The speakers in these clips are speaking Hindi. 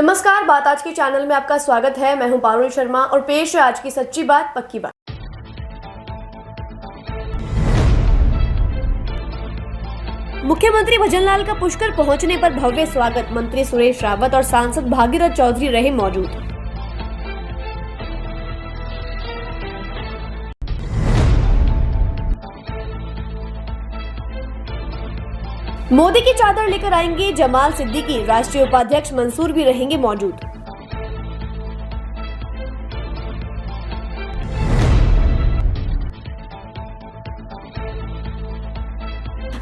नमस्कार, बात आज के चैनल में आपका स्वागत है। मैं हूं पारुल शर्मा और पेश है आज की सच्ची बात पक्की बात। मुख्यमंत्री भजनलाल का पुष्कर पहुंचने पर भव्य स्वागत। मंत्री सुरेश रावत और सांसद भागीरथ चौधरी रहे मौजूद। मोदी की चादर लेकर आएंगे जमाल सिद्दीकी। राष्ट्रीय उपाध्यक्ष मंसूर भी रहेंगे मौजूद।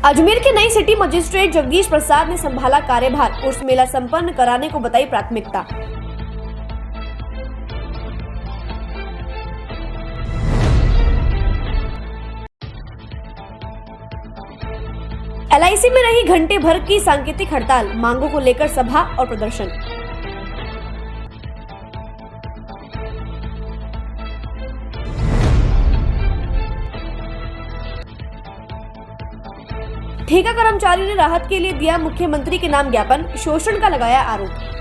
अजमेर के नई सिटी मजिस्ट्रेट जगदीश प्रसाद ने संभाला कार्यभार। उर्स मेला संपन्न कराने को बताई प्राथमिकता। LIC में रही घंटे भर की सांकेतिक हड़ताल। मांगों को लेकर सभा और प्रदर्शन। ठेका कर्मचारियों ने राहत के लिए दिया मुख्यमंत्री के नाम ज्ञापन। शोषण का लगाया आरोप।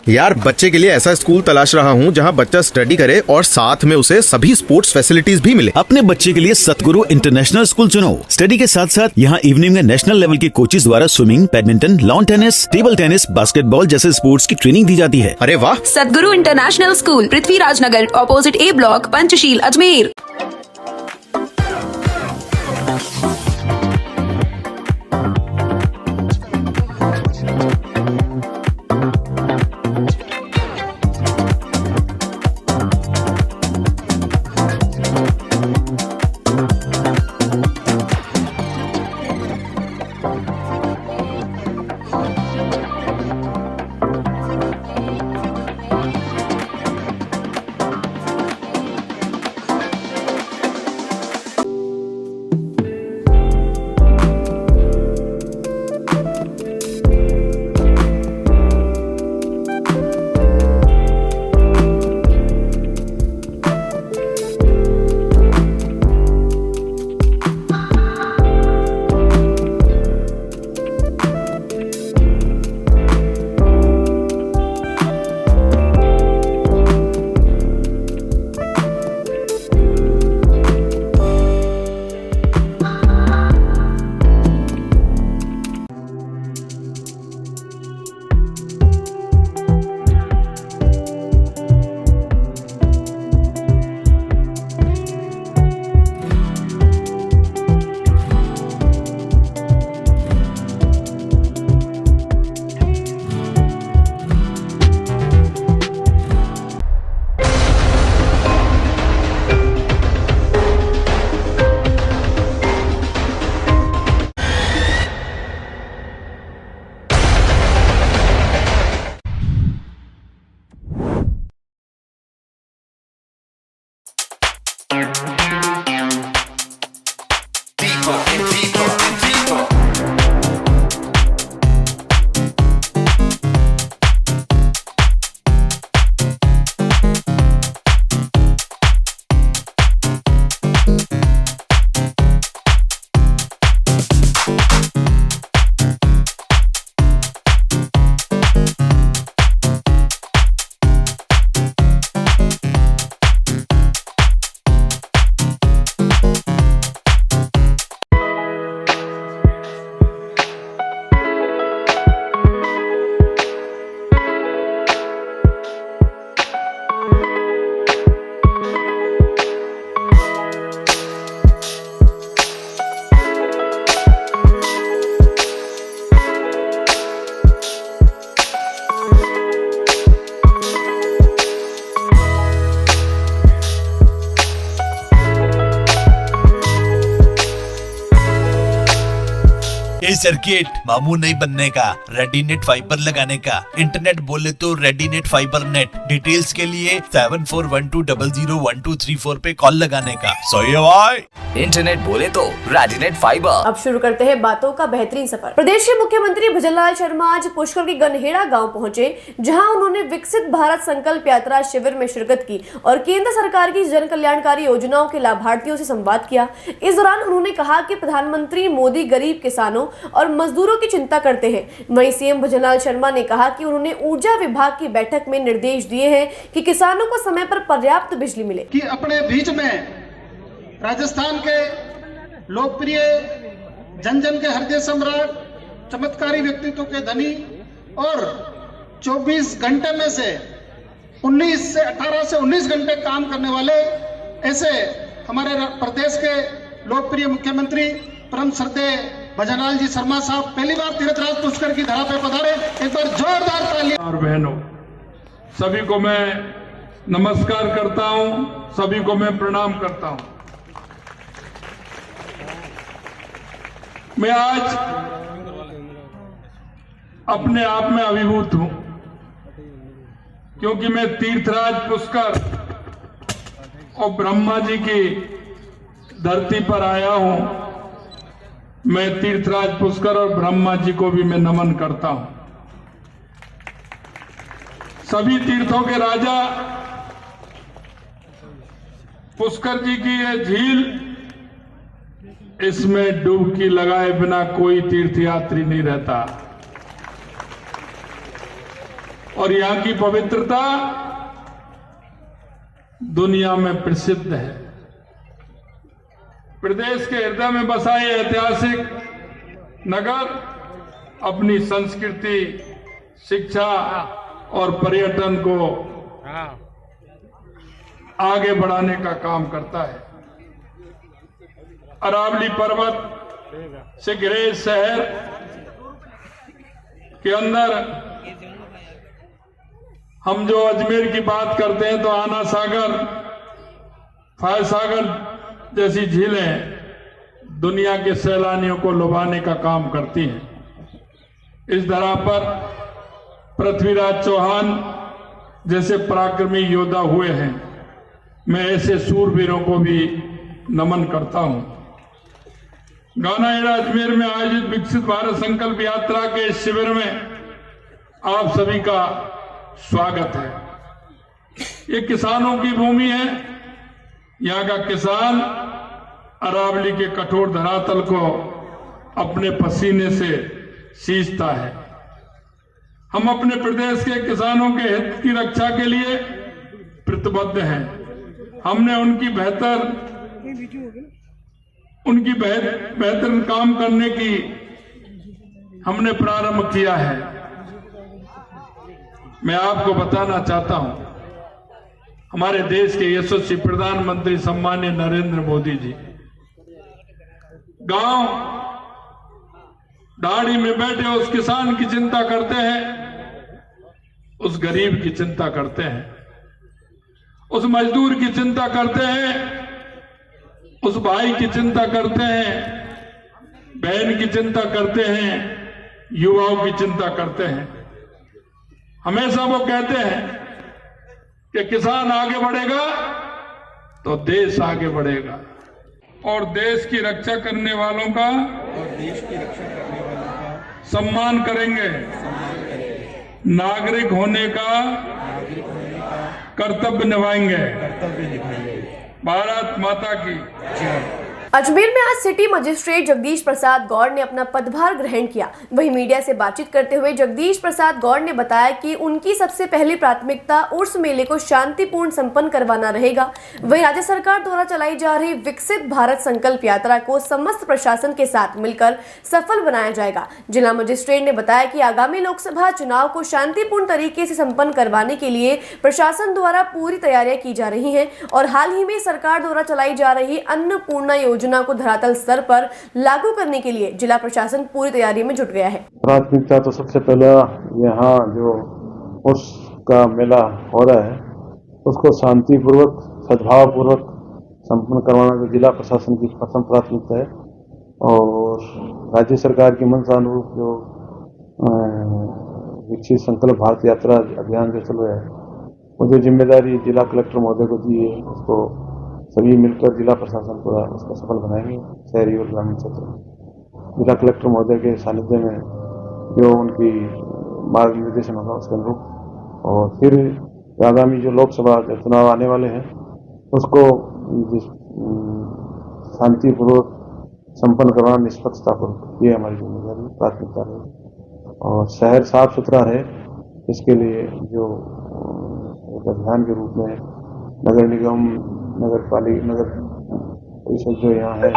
यार, बच्चे के लिए ऐसा स्कूल तलाश रहा हूँ जहाँ बच्चा स्टडी करे और साथ में उसे सभी स्पोर्ट्स फैसिलिटीज भी मिले। अपने बच्चे के लिए सतगुरु इंटरनेशनल स्कूल चुनो। स्टडी के साथ साथ यहाँ इवनिंग में नेशनल लेवल के कोचेज द्वारा swimming, badminton, lawn tennis, table tennis, basketball जैसे स्पोर्ट्स की ट्रेनिंग दी जाती है। अरे वाह! सतगुरु international school, Prithviraj Nagar, opposite A block, Panchsheel, Ajmer. ये सर्किट मामू नहीं बनने का, रेडीनेट फाइबर लगाने का। इंटरनेट बोले तो रेडीनेट फाइबर नेट। डिटेल्स के लिए 7412001234 पे कॉल लगाने का। सही है भाई। इंटरनेट बोले तो रेडीनेट फाइबर। अब शुरू करते हैं बातों का बेहतरीन सफर। प्रदेश के मुख्यमंत्री भजनलाल शर्मा आज पुष्कर के गनहेड़ा गांव पहुंचे, जहां उन्होंने विकसित भारत संकल्प यात्रा शिविर में शिरकत की और केंद्र सरकार की जन कल्याणकारी योजनाओं के लाभार्थियों से संवाद किया। इस दौरान उन्होंने कहा कि प्रधानमंत्री मोदी गरीब किसानों और मजदूरों की चिंता करते हैं। वहीं सीएम भजनलाल शर्मा ने कहा कि उन्होंने ऊर्जा विभाग की बैठक में निर्देश दिए हैं कि किसानों को समय पर पर्याप्त बिजली मिले। कि अपने बीच में राजस्थान के लोकप्रिय जन जन के हृदय सम्राट, चमत्कारी व्यक्तित्व के धनी और 24 घंटे में से 18 से 19 घंटे काम करने वाले ऐसे हमारे प्रदेश के लोकप्रिय मुख्यमंत्री परम श्रद्धेय भजनलाल जी शर्मा साहब पहली बार तीर्थराज पुष्कर की धरा पे पधारे। एक बार जोरदार ताली। और बहनों, सभी को मैं नमस्कार करता हूं, सभी को मैं प्रणाम करता हूं। मैं आज अपने आप में अभिभूत हूं, क्योंकि मैं तीर्थराज पुष्कर और ब्रह्मा जी की धरती पर आया हूं। मैं तीर्थराज पुष्कर और ब्रह्मा जी को भी मैं नमन करता हूं। सभी तीर्थों के राजा पुष्कर जी की यह झील, इसमें डुबकी लगाए बिना कोई तीर्थयात्री नहीं रहता और यहाँ की पवित्रता दुनिया में प्रसिद्ध है। प्रदेश के हृदय में बसा ये ऐतिहासिक नगर अपनी संस्कृति, शिक्षा और पर्यटन को आगे बढ़ाने का काम करता है। अरावली पर्वत से घिरे शहर के अंदर हम जो अजमेर की बात करते हैं तो आना सागर, फाय सागर जैसी झीलें दुनिया के सैलानियों को लुभाने का काम करती हैं। इस धरा पर पृथ्वीराज चौहान जैसे पराक्रमी योद्धा हुए हैं। मैं ऐसे सूरवीरों को भी नमन करता हूं। गनहेड़ा अजमेर में आयोजित विकसित भारत संकल्प यात्रा के इस शिविर में आप सभी का स्वागत है। ये किसानों की भूमि है। यहाँ का किसान अरावली के कठोर धरातल को अपने पसीने से सींचता है। हम अपने प्रदेश के किसानों के हित की रक्षा के लिए प्रतिबद्ध हैं। हमने उनकी बेहतर काम करने की हमने प्रारंभ किया है। मैं आपको बताना चाहता हूं, हमारे देश के यशस्वी प्रधानमंत्री सम्माननीय नरेंद्र मोदी जी गांव दाढ़ी में बैठे उस किसान की चिंता करते हैं, उस गरीब की चिंता करते हैं, उस मजदूर की चिंता करते हैं, उस भाई की चिंता करते हैं, बहन की चिंता करते हैं, युवाओं की चिंता करते हैं। हमेशा वो कहते हैं कि किसान आगे बढ़ेगा तो देश आगे बढ़ेगा और देश की रक्षा करने वालों का सम्मान करेंगे। नागरिक होने का कर्तव्य निभाएंगे। भारत माता की जय। अजमेर में आज सिटी मजिस्ट्रेट जगदीश प्रसाद गौड़ ने अपना पदभार ग्रहण किया। वहीं मीडिया से बातचीत करते हुए जगदीश प्रसाद गौड़ ने बताया कि उनकी सबसे पहली प्राथमिकता उर्स मेले को शांतिपूर्ण संपन्न करवाना रहेगा। वहीं राज्य सरकार द्वारा चलाई जा रही विकसित भारत संकल्प यात्रा को समस्त प्रशासन के साथ मिलकर सफल बनाया जाएगा। जिला मजिस्ट्रेट ने बताया कि आगामी लोकसभा चुनाव को शांतिपूर्ण तरीके से संपन्न करवाने के लिए प्रशासन द्वारा पूरी तैयारियां की जा रही है और हाल ही में सरकार द्वारा चलाई जा रही अन्नपूर्णा योजना को धरातल स्तर पर लागू करने के लिए जिला प्रशासन पूरी तैयारी में जुट गया है। प्राथमिकता तो सबसे पहले यहाँ जो उर्स का मेला हो रहा है उसको शांतिपूर्वक सद्भावपूर्वक संपन्न करवाना जो जिला प्रशासन की प्रथम प्राथमिकता है और राज्य सरकार की मंशानुरूप जो विकसित संकल्प भारत यात्रा अभियान जो चल रहा है, वो जो जिम्मेदारी जिला कलेक्टर महोदय को दी है, उसको सभी मिलकर जिला प्रशासन पूरा उसको सफल बनाएंगे। शहरी और ग्रामीण क्षेत्र में जिला कलेक्टर महोदय के सानिध्य में जो उनकी मार्ग निर्देशन होगा उसके अनुरूप, और फिर आगामी जो लोकसभा चुनाव आने वाले हैं उसको शांतिपूर्वक संपन्न करवाना, निष्पक्षतापूर्वक, ये हमारी जिम्मेदारी प्राथमिकता रहेगी। और शहर साफ सुथरा रहे, इसके लिए जो एक अभियान के रूप में नगर निगम, नगर परिषद जो यहाँ है,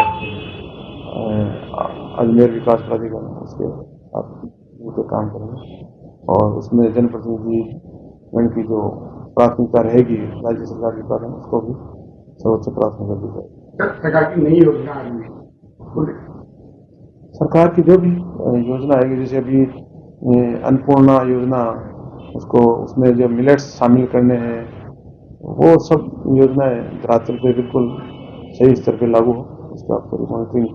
अजमेर विकास प्राधिकरण, उसके साथ मिलकर काम करेंगे और उसमें जनप्रतिनिधिगण की जो प्राथमिकता रहेगी राज्य सरकार के पास, उसको भी सर्वोच्च प्राथमिकता दी जाएगी। सरकार की नई योजना सरकार की जो भी योजना आएगी, जैसे अभी अन्नपूर्णा योजना, उसको उसमें जो मिलेट्स शामिल करने हैं, वो सब योजनाएं धरातल पे बिल्कुल सही स्तर पे लागू हो, उसका पूरी मॉनिटरिंग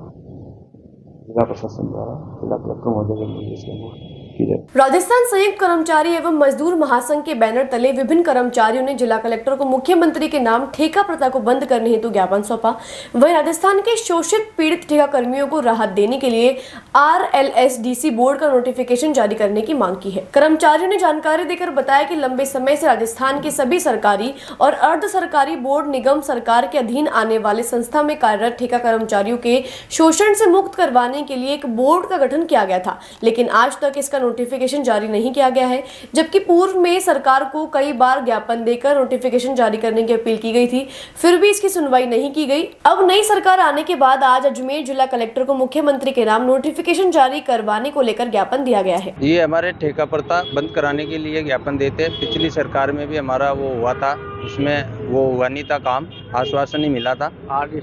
जिला प्रशासन द्वारा जिला कलेक्टर महोदय के निर्देश के अनुसार की जाए। राजस्थान संयुक्त कर्मचारी एवं मजदूर महासंघ के बैनर तले विभिन्न कर्मचारियों ने जिला कलेक्टर को मुख्यमंत्री के नाम ठेका प्रथा को बंद करने हेतु ज्ञापन सौंपा। वहीं राजस्थान के शोषित पीड़ित ठेका कर्मियों को राहत देने के लिए RLSDC बोर्ड का नोटिफिकेशन जारी करने की मांग की है। कर्मचारियों ने जानकारी देकर बताया कि लंबे समय से राजस्थान के सभी सरकारी और अर्ध सरकारी बोर्ड निगम सरकार के अधीन आने वाले संस्था में कार्यरत ठेका कर्मचारियों के शोषण से मुक्त करवाने के लिए एक बोर्ड का गठन किया गया था, लेकिन आज तक इसका नोटिफिकेशन जारी नहीं किया गया है। जबकि पूर्व में सरकार को कई बार ज्ञापन देकर नोटिफिकेशन जारी करने की अपील की गई थी, फिर भी इसकी सुनवाई नहीं की गई। अब नई सरकार आने के बाद आज अजमेर जिला कलेक्टर को मुख्यमंत्री के नाम नोटिफिकेशन जारी करवाने को लेकर ज्ञापन दिया गया है। ये हमारे ठेका प्रथा बंद कराने के लिए ज्ञापन देते। पिछली सरकार में भी हमारा वो हुआ था, उसमें वो हुआ नहीं था, काम आश्वासन ही मिला था।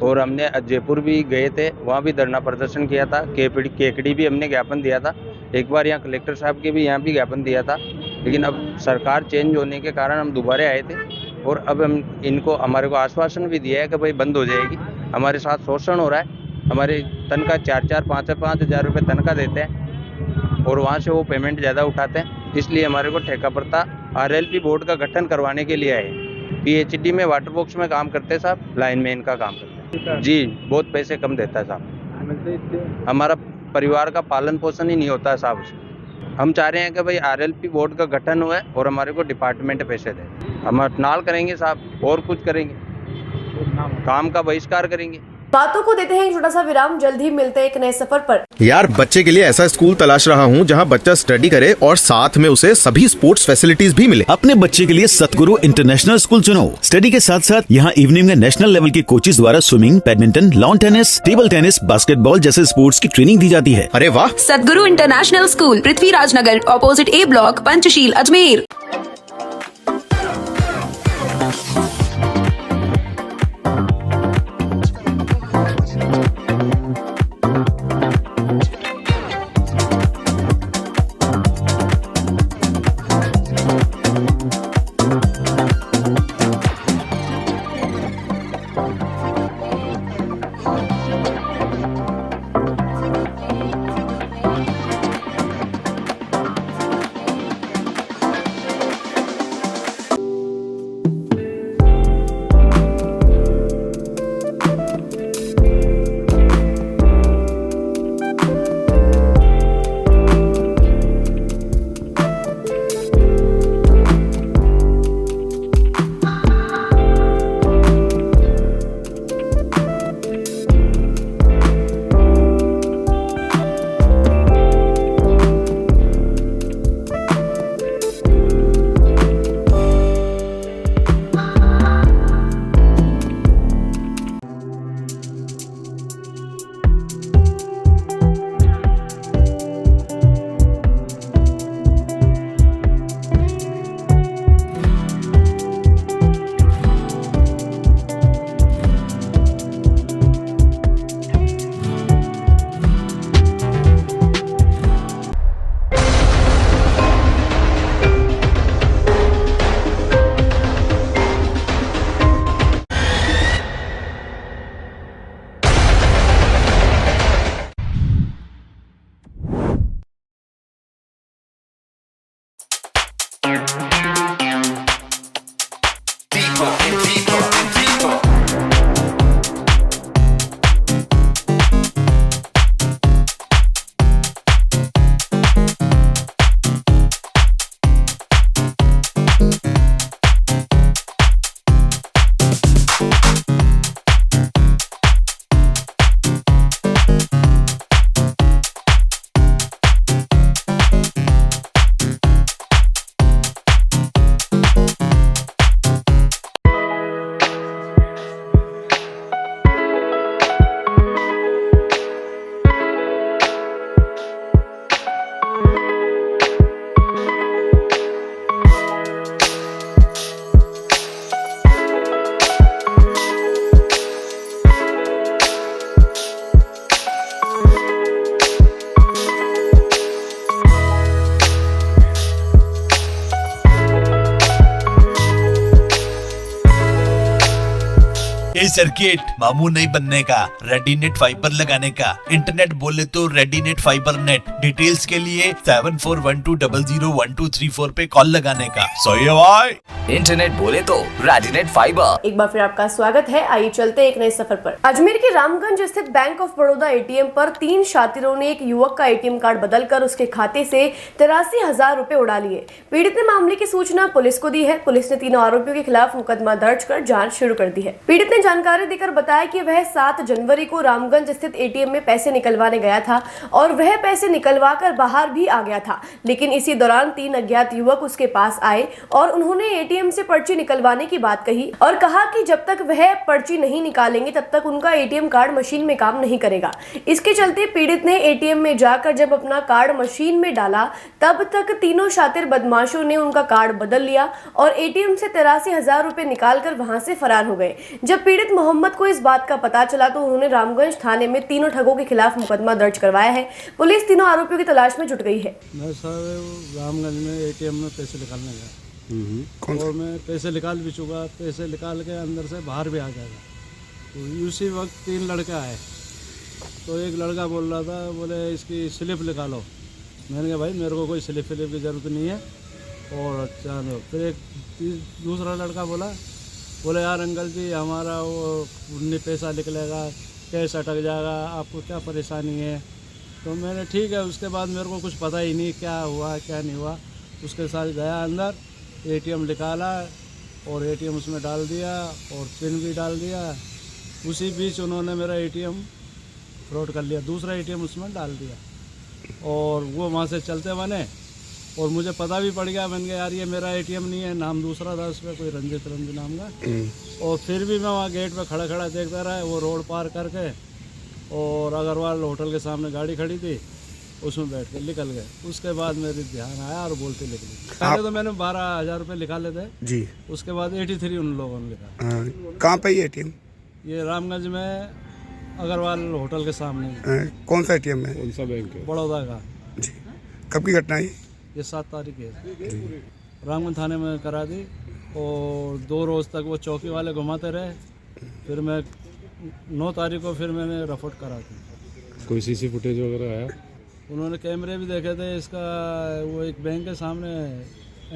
और हमने जयपुर भी गए थे, वहाँ भी धरना प्रदर्शन किया था। केकड़ी भी हमने ज्ञापन दिया था। एक बार यहाँ कलेक्टर साहब के भी यहाँ भी ज्ञापन दिया था, लेकिन अब सरकार चेंज होने के कारण हम दोबारा आए थे। और अब हम इनको हमारे को आश्वासन भी दिया है कि भाई बंद हो जाएगी। हमारे साथ शोषण हो रहा है। हमारे तनख्वाह 4-5 हज़ार रुपये तनख्वाह देते हैं और वहाँ से वो पेमेंट ज़्यादा उठाते हैं। इसलिए हमारे को ठेका प्रथा RLP बोर्ड का गठन करवाने के लिए आए। PhD में वाटर बॉक्स में काम करते हैं साहब, लाइनमैन का काम करते हैं जी। बहुत पैसे कम देता है साहब, हमारा परिवार का पालन पोषण ही नहीं होता है साहब उसमें। हम चाह रहे हैं कि भाई RLP बोर्ड का गठन हुआ है और हमारे को डिपार्टमेंट पैसे दे। हम नाल करेंगे साहब, और कुछ करेंगे, काम का बहिष्कार करेंगे। बातों को देते हैं एक छोटा सा विराम, जल्द ही मिलते हैं एक नए सफर पर। यार, बच्चे के लिए ऐसा स्कूल तलाश रहा हूँ जहाँ बच्चा स्टडी करे और साथ में उसे सभी स्पोर्ट्स फैसिलिटीज भी मिले। अपने बच्चे के लिए सतगुरु इंटरनेशनल स्कूल चुनो। स्टडी के साथ साथ यहाँ इवनिंग में नेशनल लेवल के कोचेज द्वारा swimming, badminton, lawn tennis, table tennis, basketball जैसे स्पोर्ट्स की ट्रेनिंग दी जाती है। अरे वाह! सतगुरु international school, Prithviraj Nagar, opposite A block, Panchsheel, Ajmer. Circuit, मामू नहीं बनने का, रेडीनेट फाइबर लगाने का, इंटरनेट बोले तो रेडीनेट फाइबर नेट। डिटेल्स के लिए 7412001234 पे कॉल लगाने का। सही है भाई। इंटरनेट बोले तो रेडीनेट फाइबर। एक बार फिर आपका स्वागत है। आइए चलते हैं एक नए सफर पर। अजमेर के रामगंज स्थित बैंक ऑफ बड़ौदा एटीएम पर 3 शातिरों ने एक युवक का एटीएम कार्ड बदलकर उसके खाते से 83,000 रुपए उड़ा लिए। पीड़ित ने मामले की सूचना पुलिस को दी है। पुलिस ने तीनों आरोपियों के खिलाफ मुकदमा दर्ज कर जांच शुरू कर दी है। पीड़ित ने जानकारी देकर बताया कि वह 7 जनवरी को रामगंज स्थित एटीएम में पैसे निकलवाने गया था और वह पैसे निकलवा कर बाहर भी आ गया था, लेकिन इसी दौरान 3 अज्ञात युवक उसके पास आए और उन्होंने एटीएम से पर्ची निकलवाने की बात कही और कहा कि जब तक वह पर्ची नहीं निकालेंगे तब तक उनका एटीएम कार्ड मशीन में काम नहीं करेगा। इसके चलते पीड़ित ने एटीएम में जाकर जब अपना कार्ड मशीन में डाला तब तक तीनों शातिर बदमाशों ने उनका कार्ड बदल लिया और एटीएम से 83,000 रुपए निकालकर वहां से फरार हो गए। जब पीड़ित मोहम्मद को इस बात का पता चला तो उन्होंने रामगंज थाने में तीनों ठगों के खिलाफ मुकदमा दर्ज करवाया है। पुलिस तीनों आरोपियों की तलाश में जुट गई है। मैं सर रामगंज में एटीएम में पैसे निकालने गया और मैं पैसे निकाल भी चुका। पैसे निकाल के अंदर से बाहर भी आ जाएगा तो उसी वक्त 3 लड़के आए तो एक लड़का बोल रहा था, बोले इसकी स्लिप निकालो। मैंने कहा भाई मेरे को कोई स्लिप की ज़रूरत नहीं है और चलो। फिर एक दूसरा लड़का बोले यार अंकल जी हमारा वो पैसा निकलेगा, कैश अटक जाएगा, आपको क्या परेशानी है। तो मैंने ठीक है। उसके बाद मेरे को कुछ पता ही नहीं क्या हुआ क्या नहीं हुआ। उसके साथ गया अंदर, एटीएम निकाला और एटीएम उसमें डाल दिया और पिन भी डाल दिया। उसी बीच उन्होंने मेरा एटीएम फ्रॉड कर लिया, दूसरा एटीएम उसमें डाल दिया और वो वहाँ से चलते बने और मुझे पता भी पड़ गया। मैंने कहा यार ये मेरा एटीएम नहीं है, नाम दूसरा था उसमें, कोई रंजित नाम का। और फिर भी मैं वहाँ गेट पे खड़ा देखता रहा। वो रोड पार करके और अग्रवाल होटल के सामने गाड़ी खड़ी थी, उसमें बैठ के निकल गए। उसके बाद मेरे ध्यान आया और बोलते निकले। पहले तो मैंने 12,000 रुपये निकाले थे जी। उसके बाद 83 उन लोगों ने लिखा। कहाँ पे ये एटीएम? ये रामगंज में अग्रवाल होटल के सामने। कौन सा एटीएम है? कौन सा बैंक है? बड़ौदा का जी। कब की घटना है ये? 7 तारीख है। रामगंज थाने में करा दी और 2 रोज़ तक वो चौकी वाले घुमाते रहे। फिर मैं 9 तारीख को फिर मैंने रिपोर्ट करा दी। कोई सीसी फुटेज वगैरह आया? उन्होंने कैमरे भी देखे थे। इसका वो एक बैंक के सामने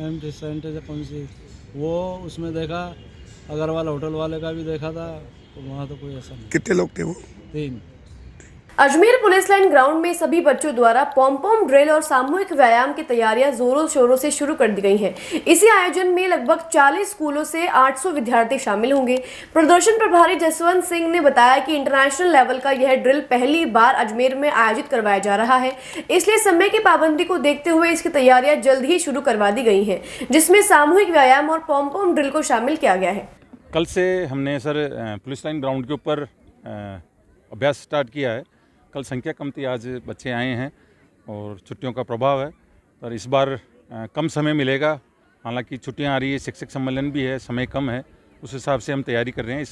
एमटी सेंटर कौन सी वो उसमें देखा, अग्रवाल होटल वाले का भी देखा था तो वहाँ तो कोई ऐसा नहीं। कितने लोग थे वो? 3। अजमेर पुलिस लाइन ग्राउंड में सभी बच्चों द्वारा पॉम ड्रिल और सामूहिक व्यायाम की तैयारियां जोरों शोरों से शुरू कर दी गई हैं। इसी आयोजन में लगभग 40 स्कूलों से 800 विद्यार्थी शामिल होंगे। प्रदर्शन प्रभारी जसवंत सिंह ने बताया कि इंटरनेशनल लेवल का यह ड्रिल पहली बार अजमेर में आयोजित करवाया जा रहा है, इसलिए समय की पाबंदी को देखते हुए इसकी तैयारियां जल्द ही शुरू करवा दी गई हैं, जिसमें सामूहिक व्यायाम और पॉम ड्रिल को शामिल किया गया है। कल से हमने सर पुलिस लाइन ग्राउंड के ऊपर अभ्यास स्टार्ट किया है। कल संख्या कम थी, आज बच्चे आए हैं और छुट्टियों का प्रभाव है। पर इस बार कम समय मिलेगा, हालांकि छुट्टियां आ रही है, शिक्षक सम्मेलन भी है, समय कम है, उस हिसाब से हम तैयारी कर रहे हैं। इस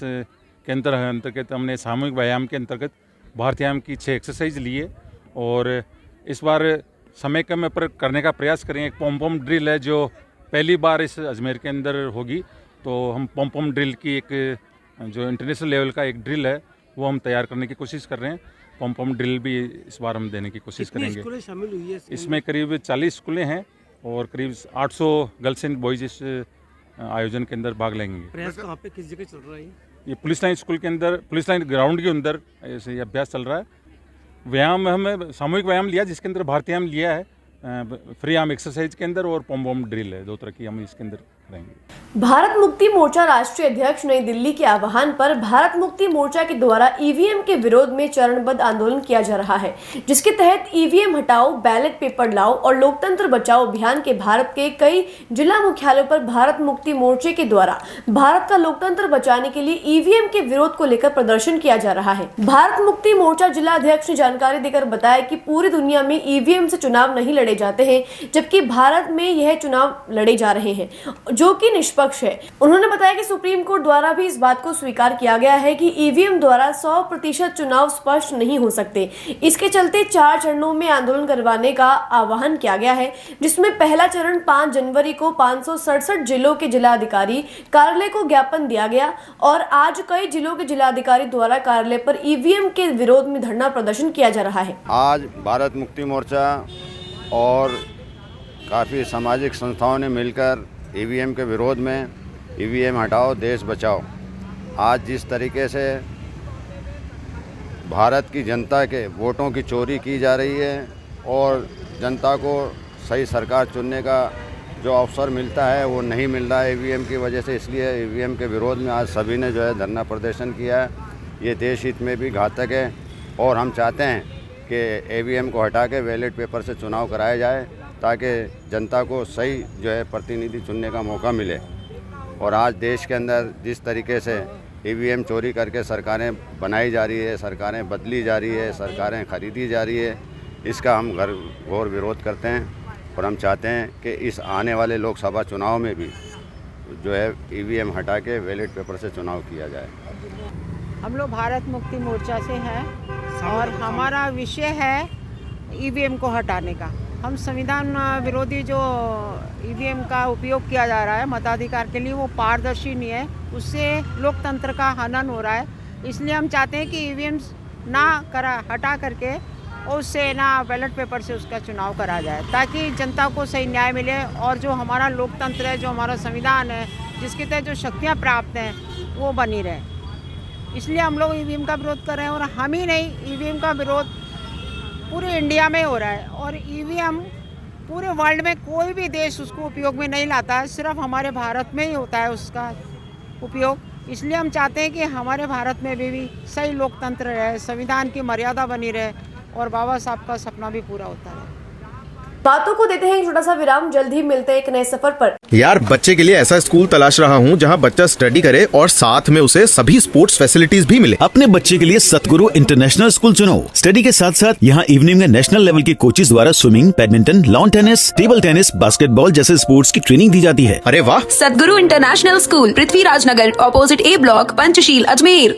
के अंतर्गत हमने सामूहिक व्यायाम के अंतर्गत भारतीयाम की 6 एक्सरसाइज ली है और इस बार समय कम पर करने का प्रयास करें। एक पॉम ड्रिल है जो पहली बार इस अजमेर के अंदर होगी, तो हम पॉम ड्रिल की एक जो इंटरनेशनल लेवल का एक ड्रिल है वो हम तैयार करने की कोशिश कर रहे हैं। पॉम ड्रिल भी इस बार हम देने की कोशिश करेंगे। स्कूलें शामिल हुई है इसमें करीब 40 स्कूलें हैं और करीब 800 गर्ल्स एंड बॉयज़ इस आयोजन के अंदर भाग लेंगे। प्रयास कहाँ पे किस जगह चल रहा है? ये पुलिस लाइन स्कूल के अंदर, पुलिस लाइन ग्राउंड के अंदर ऐसे ये अभ्यास चल रहा है। व्यायाम हमें सामूहिक व्यायाम लिया जिसके अंदर भारतीयाम लिया है, फ्री आर्म एक्सरसाइज के अंदर और पॉम ड्रिल है, 2 तरह की हम इसके अंदर करेंगे। भारत मुक्ति मोर्चा राष्ट्रीय अध्यक्ष नई दिल्ली के आह्वान पर भारत मुक्ति मोर्चा के द्वारा ईवीएम के विरोध में चरणबद्ध आंदोलन किया जा रहा है, जिसके तहत ईवीएम हटाओ, बैलेट पेपर लाओ और लोकतंत्र बचाओ अभियान के भारत के कई जिला मुख्यालयों पर भारत मुक्ति मोर्चे के द्वारा भारत का लोकतंत्र बचाने के लिए ईवीएम के विरोध को लेकर प्रदर्शन किया जा रहा है। भारत मुक्ति मोर्चा जिला अध्यक्ष ने जानकारी देकर बताया कि पूरी दुनिया में ईवीएम से चुनाव नहीं लड़े जाते हैं, जबकि भारत में यह चुनाव लड़े जा रहे हैं, जो कि निष्पक्ष है। उन्होंने बताया कि सुप्रीम कोर्ट द्वारा भी इस बात को स्वीकार किया गया है कि ईवीएम द्वारा 100% चुनाव स्पष्ट नहीं हो सकते। इसके चलते 4 चरणों में आंदोलन करवाने का आह्वान किया गया है, जिसमें पहला चरण 5 जनवरी को 567 जिलों के जिलाधिकारी कार्यालय को ज्ञापन दिया गया और आज कई जिलों के जिलाधिकारी द्वारा कार्यालय पर ईवीएम के विरोध में धरना प्रदर्शन किया जा रहा है। आज भारत मुक्ति मोर्चा और काफ़ी सामाजिक संस्थाओं ने मिलकर ईवीएम के विरोध में ईवीएम हटाओ देश बचाओ, आज जिस तरीके से भारत की जनता के वोटों की चोरी की जा रही है और जनता को सही सरकार चुनने का जो अवसर मिलता है वो नहीं मिल रहा है ईवीएम की वजह से, इसलिए ईवीएम के विरोध में आज सभी ने जो है धरना प्रदर्शन किया है। ये देश हित में भी घातक है और हम चाहते हैं कि ईवीएम को हटा के बैलेट पेपर से चुनाव कराया जाए ताकि जनता को सही जो है प्रतिनिधि चुनने का मौका मिले। और आज देश के अंदर जिस तरीके से ईवीएम चोरी करके सरकारें बनाई जा रही है, सरकारें बदली जा रही है, सरकारें खरीदी जा रही है, इसका हम घोर विरोध करते हैं और हम चाहते हैं कि इस आने वाले लोकसभा चुनाव में भी जो है ईवीएम हटा के बैलेट पेपर से चुनाव किया जाए। हम लोग भारत मुक्ति मोर्चा से हैं और हमारा विषय है ईवीएम को हटाने का। हम संविधान विरोधी जो ईवीएम का उपयोग किया जा रहा है मताधिकार के लिए वो पारदर्शी नहीं है, उससे लोकतंत्र का हनन हो रहा है। इसलिए हम चाहते हैं कि ईवीएम हटा करके और उससे बैलेट पेपर से उसका चुनाव करा जाए ताकि जनता को सही न्याय मिले और जो हमारा लोकतंत्र है, जो हमारा संविधान है, जिसके तहत जो शक्तियाँ प्राप्त हैं वो बनी रहे। इसलिए हम लोग ईवीएम का विरोध कर रहे हैं और हम ही नहीं, ईवीएम का विरोध पूरे इंडिया में हो रहा है और ईवीएम पूरे वर्ल्ड में कोई भी देश उसको उपयोग में नहीं लाता है, सिर्फ हमारे भारत में ही होता है उसका उपयोग। इसलिए हम चाहते हैं कि हमारे भारत में भी सही लोकतंत्र रहे, संविधान की मर्यादा बनी रहे और बाबा साहब का सपना भी पूरा होता है। बातों को देते हैं एक छोटा सा विराम, जल्द ही मिलते हैं एक नए सफर पर। यार बच्चे के लिए ऐसा स्कूल तलाश रहा हूँ जहाँ बच्चा स्टडी करे और साथ में उसे सभी स्पोर्ट्स फैसिलिटीज भी मिले। अपने बच्चे के लिए सतगुरु इंटरनेशनल स्कूल चुनो। स्टडी के साथ साथ यहाँ इवनिंग में नेशनल लेवल के कोचेज द्वारा swimming, badminton, lawn tennis, table tennis, basketball जैसे स्पोर्ट्स की ट्रेनिंग दी जाती है। अरे वाह! सतगुरु इंटरनेशनल स्कूल, पृथ्वीराज नगर, ऑपोजिट ए ब्लॉक, पंचशील, अजमेर।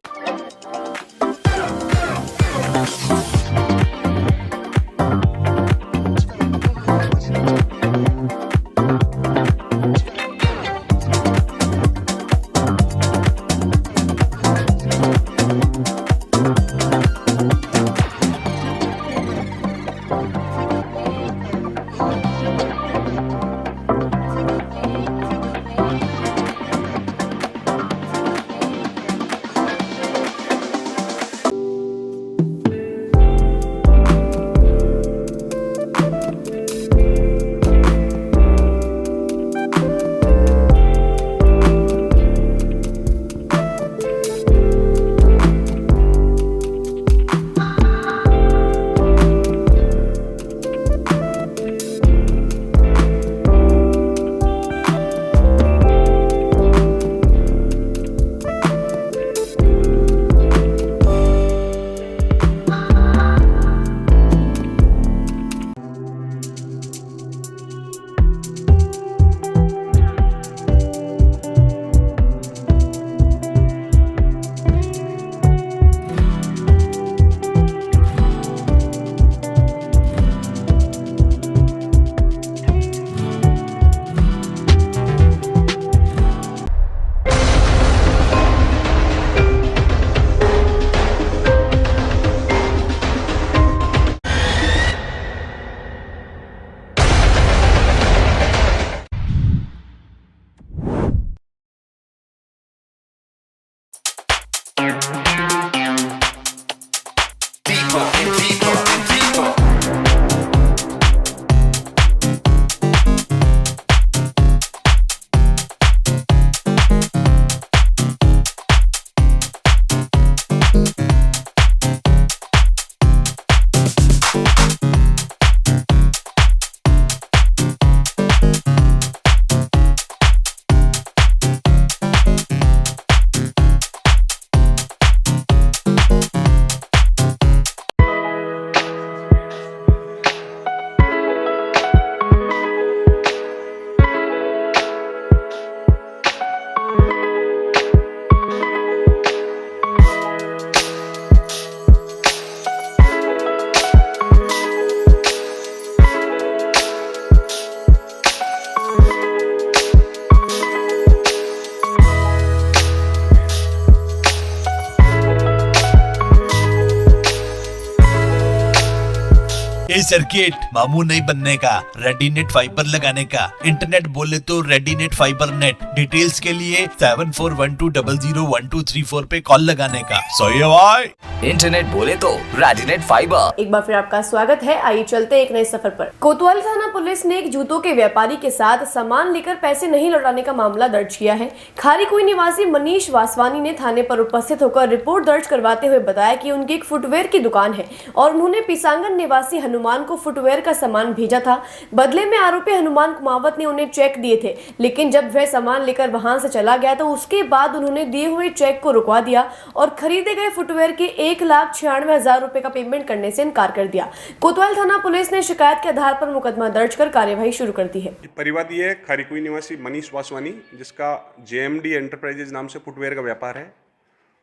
नई सर्किट, मामू नहीं बनने का, रेडीनेट फाइबर लगाने का, इंटरनेट बोले तो रेडीनेट फाइबर नेट। डिटेल्स के लिए 7412001234 पे कॉल लगाने का। सही है भाई। इंटरनेट बोले तो रेडीनेट फाइबर। एक बार फिर आपका स्वागत है। आइए चलते एक नए सफर पर। कोतवाली थाना पुलिस ने एक जूतों के व्यापारी के साथ सामान लेकर पैसे नहीं लौटाने का मामला दर्ज किया है। खारीकुई निवासी मनीष वासवानी ने थाने पर उपस्थित होकर रिपोर्ट दर्ज करवाते हुए बताया कि उनकी एक फुटवेयर की दुकान है और उन्होंने पिसांगन निवासी हनुमान को फुटवेयर का सामान भेजा था। बदले में आरोपी हनुमान कुमावत ने उन्हें चेक दिए थे, लेकिन जब वह सामान लेकर वहां से चला गया तो उसके बाद उन्होंने दिए हुए चेक को रुकवा दिया और खरीदे गए फुटवेयर के 1,96,000 रुपए का पेमेंट करने से इनकार कर दिया। कोतवाल थाना पुलिस ने शिकायत के आधार पर मुकदमा दर्ज कर कार्यवाही शुरू कर दी है। परिवादी है खारीकुई निवासी मनीष वासवानी, जिसका JMD एंटरप्राइजेज नाम से फुटवेयर का व्यापार है।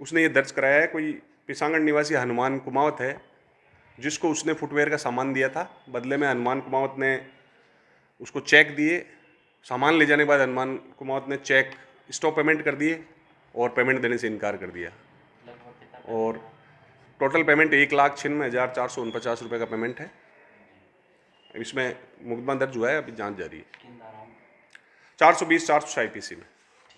उसने ये दर्ज कराया है कोई पिसांगन निवासी हनुमान कुमावत है, जिसको उसने फुटवेयर का सामान दिया था। बदले में हनुमान कुमावत ने उसको चेक दिए। सामान ले जाने के बाद हनुमान कुमावत ने चेक स्टॉप पेमेंट कर दिए और पेमेंट देने से इनकार कर दिया। और टोटल पेमेंट 1,96,449 रुपये का पेमेंट है। इसमें मुकदमा दर्ज हुआ है, अभी जांच जारी है। 420-406 IPC में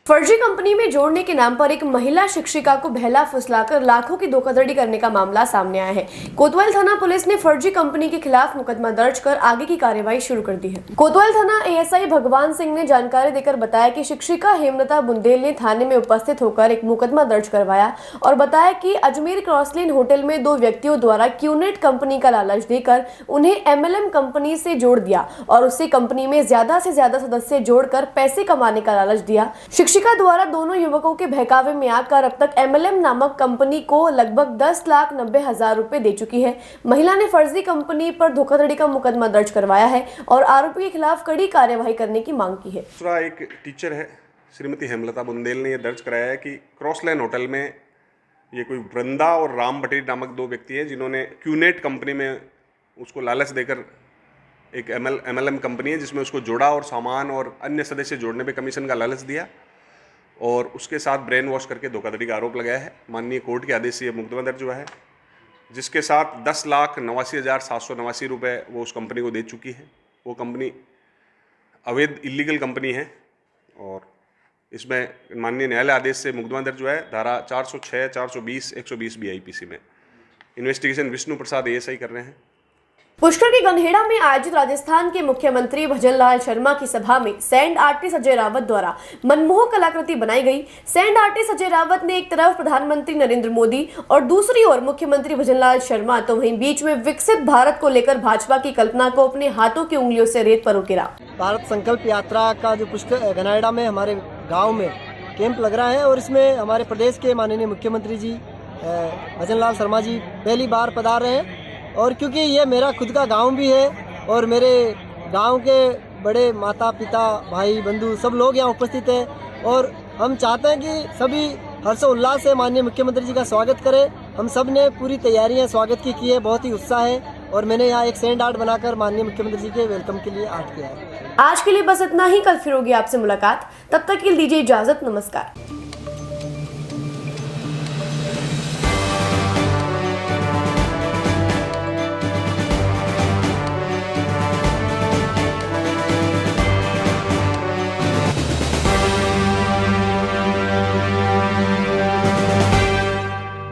फर्जी कंपनी में जोड़ने के नाम पर एक महिला शिक्षिका को बहला फुसलाकर लाखों की धोखाधड़ी करने का मामला सामने आया है। कोतवाल थाना पुलिस ने फर्जी कंपनी के खिलाफ मुकदमा दर्ज कर आगे की कार्यवाही शुरू कर दी है। कोतवाल थाना ASI भगवान सिंह ने जानकारी देकर बताया कि शिक्षिका हेमलता बुंदेल ने थाने में उपस्थित होकर एक मुकदमा दर्ज करवाया और बताया कि अजमेर क्रॉसलेन होटल में 2 व्यक्तियों द्वारा क्यूनेट कंपनी का लालच देकर उन्हें MLM कंपनी से जोड़ दिया और उसी कंपनी में ज्यादा से ज्यादा सदस्य जोड़कर पैसे कमाने का लालच दिया। शिक्षिका द्वारा दोनों युवकों के बहकावे में आकर अब तक MLM नामक कंपनी को लगभग 10,90,000 रुपए दे चुकी है। महिला ने फर्जी कंपनी पर धोखाधड़ी का मुकदमा दर्ज करवाया है और आरोपी के खिलाफ कड़ी कार्यवाही करने की मांग की है। दूसरा एक टीचर है श्रीमती हेमलता बुंदेल ने यह दर्ज कराया है कि क्रॉसलाइन होटल में ये कोई वृंदा और राम भटेर नामक 2 व्यक्ति हैं, जिन्होंने क्यूनेट कंपनी में उसको लालच देकर एक MLM कंपनी है जिसमें उसको जोड़ा और सामान और अन्य सदस्य जोड़ने पे कमीशन का लालच दिया और उसके साथ ब्रेन वॉश करके धोखाधड़ी का आरोप लगाया है। माननीय कोर्ट के आदेश से यह मुकदमा दर्ज हुआ है, जिसके साथ 10,89,789 रुपये वो उस कंपनी को दे चुकी है। वो कंपनी अवैध इलीगल कंपनी है और इसमें माननीय न्यायालय आदेश से मुकदमा दर्ज हुआ है। धारा 406, 420, 120 IPC में इन्वेस्टिगेशन विष्णु प्रसाद ASI कर रहे हैं। पुष्कर के गन्हेड़ा में आयोजित राजस्थान के मुख्यमंत्री भजनलाल शर्मा की सभा में सैंड आर्टिस्ट अजय रावत द्वारा मनमोहक कलाकृति बनाई गई। सैंड आर्टिस्ट अजय रावत ने एक तरफ प्रधानमंत्री नरेंद्र मोदी और दूसरी ओर मुख्यमंत्री भजनलाल शर्मा तो वहीं बीच में विकसित भारत को लेकर भाजपा की कल्पना को अपने हाथों की उंगलियों से रेत पर उकेरा। भारत संकल्प यात्रा का जो पुष्कर गन्हेड़ा में हमारे गाँव में कैंप लग रहा है और इसमें हमारे प्रदेश के माननीय मुख्यमंत्री जी भजनलाल शर्मा जी पहली बार पधार रहे हैं। और क्योंकि ये मेरा खुद का गांव भी है और मेरे गांव के बड़े माता पिता भाई बंधु सब लोग यहाँ उपस्थित हैं और हम चाहते हैं कि सभी हर्षोल्लास से माननीय मुख्यमंत्री जी का स्वागत करें। हम सब ने पूरी तैयारियां स्वागत की है, बहुत ही उत्साह है और मैंने यहाँ एक सैंड आर्ट बनाकर माननीय मुख्यमंत्री जी के वेलकम के लिए आर्ट किया है। आज के लिए बस इतना ही। कल फिर होगी आपसे मुलाकात, तब तक के लिए दीजिए इजाजत। नमस्कार।